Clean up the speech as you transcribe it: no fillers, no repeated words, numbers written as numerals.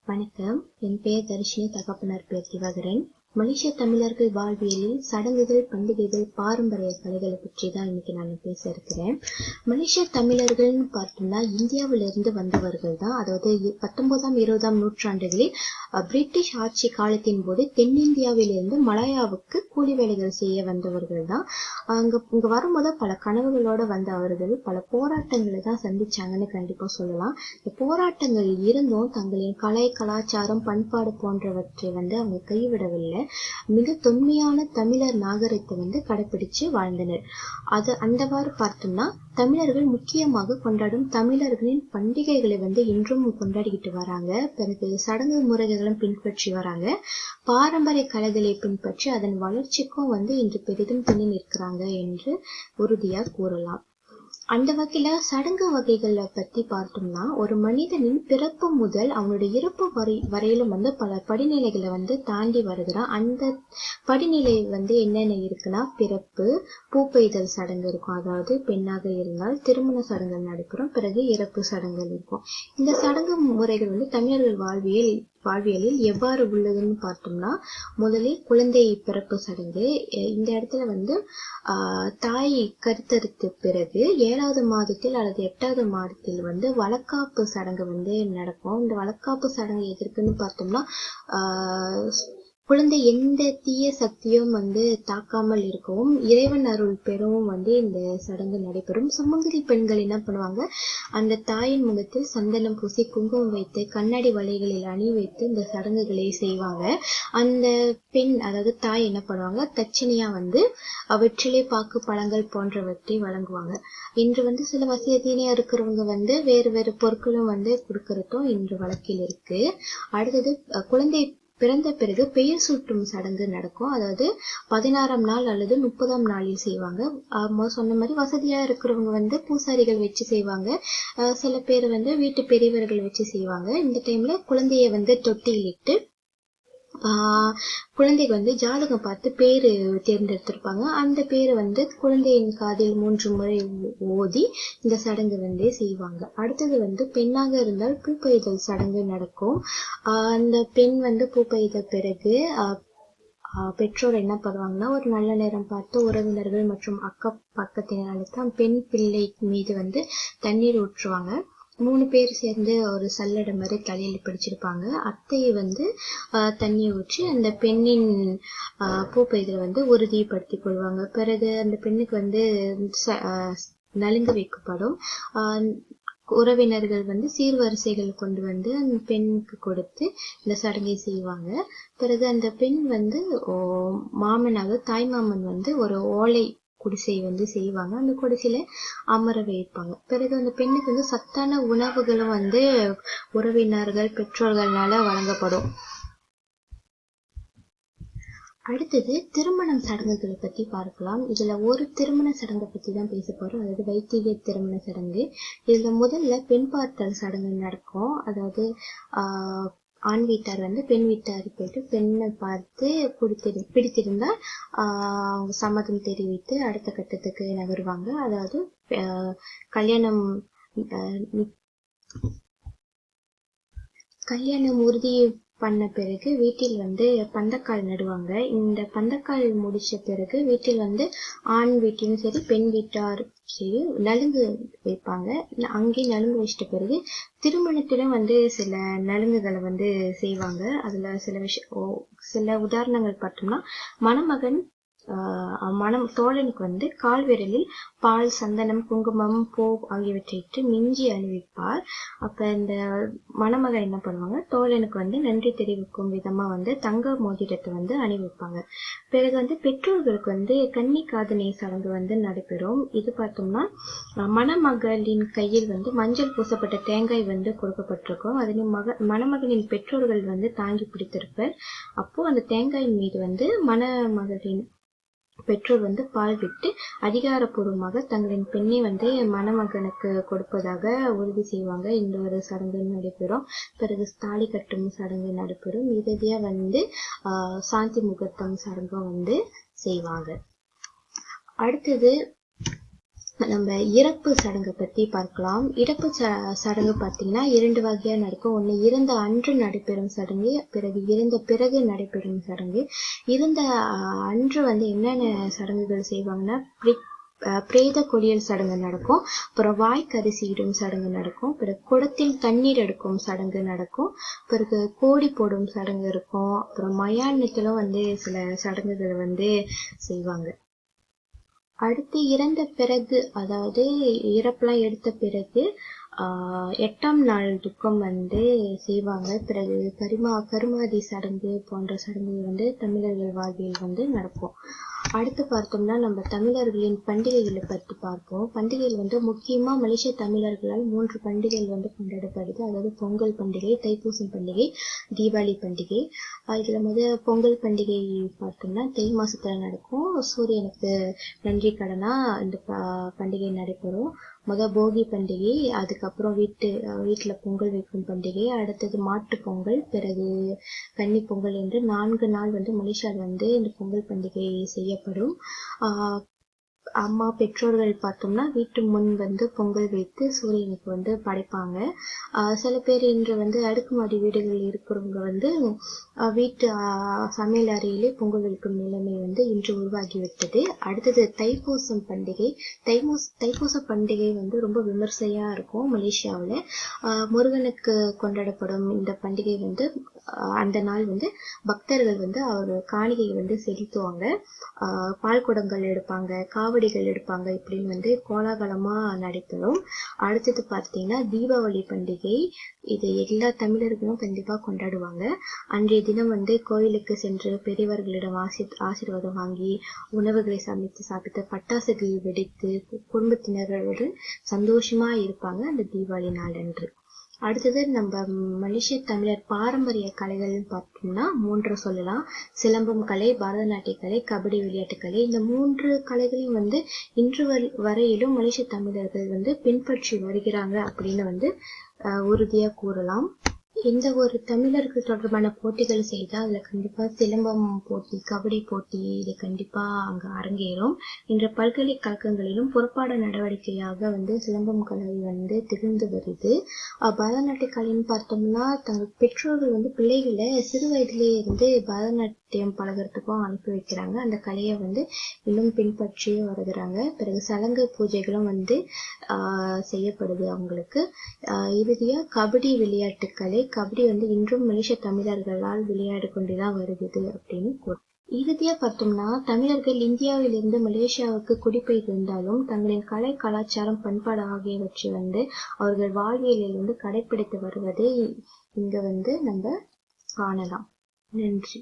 வணக்கம். என் பெயர் தர்ஷினி. தகப்பனார் பெயர் திவாகரன். மலேசிய தமிழர்கள் வாழ்வியலில் சடங்குகள், பண்டிகைகள், பாரம்பரிய கலைகளை பற்றி தான் இன்னைக்கு நான் பேச இருக்கிறேன். மலேசிய தமிழர்கள்னு பார்த்தோம்னா இந்தியாவிலிருந்து வந்தவர்கள் தான். அதாவது 19ஆம் 20ஆம் நூற்றாண்டுகளில் பிரிட்டிஷ் ஆட்சி காலத்தின் போது தென்னிந்தியாவிலிருந்து மலாயாவுக்கு கூலி வேலைகள் செய்ய வந்தவர்கள் தான். இங்க வரும்போது பல கனவுகளோட வந்த அவர்கள் பல போராட்டங்களை தான் சந்திச்சாங்கன்னு கண்டிப்பா சொல்லலாம். இந்த போராட்டங்கள் இருந்தும் தங்களின் கலை, கலாச்சாரம், பண்பாடு போன்றவற்றை அவங்க கைவிடவில்லை. மிக தொன்மையான தமிழர் நாகரிகத்தை கடைபிடிச்சு வாழ்ந்தனர். அந்தவாறு பார்த்தோம்னா தமிழர்கள் முக்கியமாக கொண்டாடும் தமிழர்களின் பண்டிகைகளை இன்றும் கொண்டாடிக்கிட்டு வராங்க. பிறகு சடங்கு முறைகளும் பின்பற்றி வராங்க. பாரம்பரிய கலைகளை பின்பற்றி அதன் வளர்ச்சிக்கும் இன்று பெரிதும் துணை நிற்கிறாங்க என்று உறுதியா கூறலாம். அந்த வகையில சடங்கு வகைகளை பத்தி பார்த்தோம்னா, ஒரு மனிதனின் பிறப்பு முதல் அவனுடைய இறப்பு வரையிலும் பல படிநிலைகளை தாண்டி வருகிறான். அந்த படிநிலை என்னென்ன இருக்குன்னா, பிறப்பு, பூப்பெய்தல் சடங்கு இருக்கும். அதாவது பெண்ணாக இருந்தால் திருமண சடங்கு நடைபெறும். பிறகு இறப்பு சடங்குகள் இருக்கும். இந்த சடங்கு முறைகள் தமிழர்கள் வாழ்வியலில் எவ்வாறு உள்ளதுன்னு பார்த்தோம்னா, முதலில் குழந்தை பிறப்பு சடங்கு. இந்த இடத்துல தாய் கருத்தரித்த பிறகு 7வது மாதத்தில் அல்லது 8வது மாதத்தில் வளக்காப்பு சடங்கு நடக்கும். இந்த வளக்காப்பு சடங்கு எதற்குன்னு பார்த்தோம்னா, குழந்தை எந்த தீய சக்தியும் தாக்காமல் இருக்கவும், இறைவன் அருள் பெறவும் இந்த சடங்கு நடைபெறும். சுமங்கலி பெண்கள் என்ன பண்ணுவாங்க, அந்த தாயின் முகத்தில் சந்தனம் பூசி, குங்குமம் வைத்து, கண்ணாடி வளைகளில் அணி வைத்து இந்த சடங்குகளை செய்வாங்க. அந்த பெண், அதாவது தாய் என்ன பண்ணுவாங்க, தட்சணையா வெற்றிலை, பாக்கு, பழங்கள் போன்றவற்றை வழங்குவாங்க. இன்று சில வசதியா இருக்கிறவங்க வேறு வேறு பொருட்களும் கொடுக்கறதும் இன்று வழக்கில் இருக்கு. அடுத்தது குழந்தை பிறந்த பிறகு பெயர் சூட்டும் சடங்கு நடக்கும். அதாவது 16ஆம் நாள் அல்லது 30ஆம் நாளில் செய்வாங்க. சொன்ன மாதிரி வசதியா இருக்கிறவங்க பூசாரிகள் வச்சு செய்வாங்க. சில பேர் வீட்டு பெரியவர்கள் வச்சு செய்வாங்க. இந்த டைம்ல குழந்தைய தொட்டிலிட்டு குழந்தைக்கு ஜாதகம் பார்த்து பேரு தேர்ந்தெடுத்திருப்பாங்க. அந்த பேரு குழந்தையின் காதில் 3 முறை ஓதி இந்த சடங்கு செய்வாங்க. அடுத்தது பெண்ணாக இருந்தால் பூப்பெய்தல் சடங்கு நடக்கும். அந்த பெண் பூ பெய்த பிறகு பெற்றோர் என்ன பண்ணுவாங்கன்னா, ஒரு நல்ல நேரம் பார்த்து உறவினர்கள் மற்றும் அக்க பக்கத்தினருக்கு பெண் பிள்ளை மீது தண்ணீர் ஊற்றுவாங்க. 3 பேர் சேர்ந்து ஒரு சல்லடை மாதிரி தலையில பிடிச்சிருப்பாங்க. அத்தையை தண்ணி ஊற்றி அந்த பெண்ணின் பூ பெய்தலை உறுதிப்படுத்திக் கொள்வாங்க. பிறகு அந்த பெண்ணுக்கு நலுங்கு வைக்கப்படும். உறவினர்கள் சீர்வரிசைகள் கொண்டு அந்த பெண்ணுக்கு கொடுத்து இந்த சடங்கை செய்வாங்க. பிறகு அந்த பெண் மாமனாக தாய் மாமன் ஒரு ஓலை குடிசை செய்வாங்க. அந்த குடிசையில அமர வைப்பாங்க. பிறகு அந்த பெண்ணுக்கு சத்தான உணவுகளும் உறவினர்கள், பெற்றோர்களால வழங்கப்படும். அடுத்தது திருமணம் சடங்குகளை பத்தி பார்க்கலாம். இதுல ஒரு திருமண சடங்கை பத்தி தான் பேச போறோம். அதாவது வைத்திக திருமண சடங்கு. இதுல முதல்ல பெண் பார்த்தல் சடங்கு நடக்கும். அதாவது ஆண் வீட்டார் பெண் வீட்டார் போயிட்டு பெண்ணை பார்த்து பிடித்திருந்தா அவங்க சம்மதம் தெரிவித்து அடுத்த கட்டத்துக்கு நகருவாங்க. அதாவது கல்யாணம் உறுதி பண்ண பிறகு வீட்டில் பந்தக்கால் நடுவாங்க. இந்த பந்தக்கால் முடிச்ச பிறகு வீட்டில் ஆண் வீட்டிலும் சரி பெண் வீட்டார் சரி நலுங்கு வைப்பாங்க. அங்கே நலுங்கு வச்சிட்ட பிறகு திருமணத்திலும் சில நலுங்குகளை செய்வாங்க. அதுல சில உதாரணங்கள் பார்த்தோம்னா, மணமகன் தோழனுக்கு கால் விரலில் பால், சந்தனம், குங்குமம், பூ ஆகியவற்றை மிஞ்சி அணிவிப்பார். அப்ப இந்த மணமகன் என்ன பண்ணுவாங்க, தோழனுக்கு நன்றி தெரிவிக்கும் விதமா தங்க மோதிரத்தை அணிவிப்பாங்க. பிறகு பெற்றோர்களுக்கு கன்னி காதணி சடங்கு நடைபெறும். இது பார்த்தோம்னா, மணமகளின் கையில் மஞ்சள் பூசப்பட்ட தேங்காய் கொடுக்கப்பட்டிருக்கும். அதனை மணமகனின் பெற்றோர்கள் தாங்கி பிடித்திருப்பர். அப்போ அந்த தேங்காயின் மீது மணமகளின் பெற்றோர் பால் விட்டு அதிகாரப்பூர்வமாக தங்களின் பெண்ணை மணமகனுக்கு கொடுப்பதாக உறுதி செய்வாங்க. இந்த ஒரு சடங்கு நடைபெறும். பிறகு தாலி கட்டும் சடங்கு நடைபெறும். இறுதியா சாந்தி முகூர்த்தம் சடங்கும் செய்வாங்க. அடுத்தது நம்ம இறப்பு சடங்கை பத்தி பார்க்கலாம். இறப்பு சடங்கு பார்த்தீங்கன்னா 2 வகையா நடக்கும். ஒன்று இறந்த அன்று நடைபெறும் சடங்கு, பிறகு இறந்த பிறகு நடைபெறும் சடங்கு. இறந்த அன்று என்னென்ன சடங்குகள் செய்வாங்கன்னா, பிரேத கொடியல் சடங்கு நடக்கும், அப்புறம் வாய்க்கரிசி இடும் சடங்கு நடக்கும், பிறகு குடத்தில் தண்ணீர் எடுக்கும் சடங்கு நடக்கும், பிறகு கோடி போடும் சடங்கு இருக்கும், அப்புறம் மயானத்திலும் சில சடங்குகள் செய்வாங்க. அடுத்து இறந்த பிறகு, அதாவது இறப்பெல்லாம் எடுத்த பிறகு 8ஆம் நாள் துக்கம் செய்வாங்க. பிறகு கருமாதி சடங்கு போன்ற சடங்குகள் தமிழர்கள் வாழ்வியல் நடக்கும். அடுத்து பார்த்தோம்னா நம்ம தமிழர்களின் பண்டிகைகளை பற்றி பார்ப்போம். பண்டிகைகள் முக்கியமா மலேசிய தமிழர்களால் 3 பண்டிகைகள் கொண்டாடப்படுது. அதாவது பொங்கல் பண்டிகை, தைப்பூசம் பண்டிகை, தீபாவளி பண்டிகை. இதுல பொங்கல் பண்டிகை பார்த்தோம்னா தை மாசத்துல நடக்கும். சூரியனுக்கு நன்றி கடனா இந்த பண்டிகை நடைபெறும். போகி பண்டிகை, அதுக்கப்புறம் வீட்டுல பொங்கல் வைக்கும் பண்டிகை, அடுத்தது மாட்டு பொங்கல், பிறகு கன்னி பொங்கல் என்று 4 நாள் மலேசியாவில் இந்த பொங்கல் பண்டிகை செய்யப்படும். அம்மா பெற்றோர்கள் பார்த்தோம்னா வீட்டு முன் பொங்கல் வைத்து சூரியனுக்கு படைப்பாங்க. சில பேர் இன்று அடுக்குமாடி வீடுகள் இருக்கிறவங்க வீட்டு சமையல் அறையிலே பொங்கல் வைக்கும் நிலைமை இன்று உருவாகிவிட்டது. அடுத்தது தைப்பூசம் பண்டிகை. தைப்பூச பண்டிகை ரொம்ப விமர்சையா இருக்கும் மலேசியாவில். முருகனுக்கு கொண்டாடப்படும் இந்த பண்டிகை அந்த நாள் பக்தர்கள் அவர் காணிகை செலுத்துவாங்க, பால் குடங்கள் எடுப்பாங்க, காவடிகள் எடுப்பாங்க, இப்படின்னு கோலாகலமா நடைபெறும். அடுத்தது பார்த்தீங்கன்னா தீபாவளி பண்டிகை. இது எல்லா தமிழர்களும் கண்டிப்பா கொண்டாடுவாங்க. அன்றைய தினம் கோயிலுக்கு சென்று பெரியவர்களிடம் ஆசீர்வாதம் வாங்கி உணவுகளை சமைத்து சாப்பிட்டு பட்டாசுகள் வெடித்து குடும்பத்தினரோடு சந்தோஷமா இருப்பாங்க அந்த தீபாவளி நாளன்று. அடுத்தது நம்ம மலேசிய தமிழர் பாரம்பரிய கலைகள் பார்த்தோம்னா 3 சொல்லலாம். சிலம்பம் கலை, பரதநாட்டிய கலை, கபடி விளையாட்டு கலை. இந்த 3 கலைகளையும் இன்று வரையிலும் மலேசிய தமிழர்கள் பின்பற்றி வருகிறாங்க அப்படின்னு உறுதியா கூறலாம். எந்த ஒரு தமிழர்கள் தொடர்பான போட்டிகள் செய்தால் அதுல கண்டிப்பா சிலம்பம் போட்டி, கபடி போட்டி இது கண்டிப்பா அங்க அரங்கேறும். இன்ற பல்கலைக்கழகங்களிலும் புறப்பாட நடவடிக்கையாக சிலம்பம் கலை திகழ்ந்து வருது. பரதநாட்டிய கலைன்னு பார்த்தோம்னா தங்கள் பெற்றோர்கள் பிள்ளைகளை சிறு வயதிலே இருந்து பரதநாட்டியம் பழகிறதுக்கும் அனுப்பி வைக்கிறாங்க. அந்த கலையை இன்னும் பின்பற்றியே வருகிறாங்க. பிறகு சலங்கு பூஜைகளும் செய்யப்படுது அவங்களுக்கு. இறுதியா கபடி விளையாட்டு கலை. கபடி இன்றும் மலேசிய தமிழர்களால் விளையாடு கொண்டுதான் வருகிறது அப்படின்னு இறுதியா பார்த்தோம்னா தமிழர்கள் இந்தியாவிலிருந்து மலேசியாவுக்கு குடிபெயர்ந்திருந்தாலும் தங்களின் கலை, கலாச்சாரம், பண்பாடு ஆகியவற்றை அவர்கள் வாழ்வியலில் கடைபிடித்து வருவதை இங்க நம்ம காணலாம். நன்றி.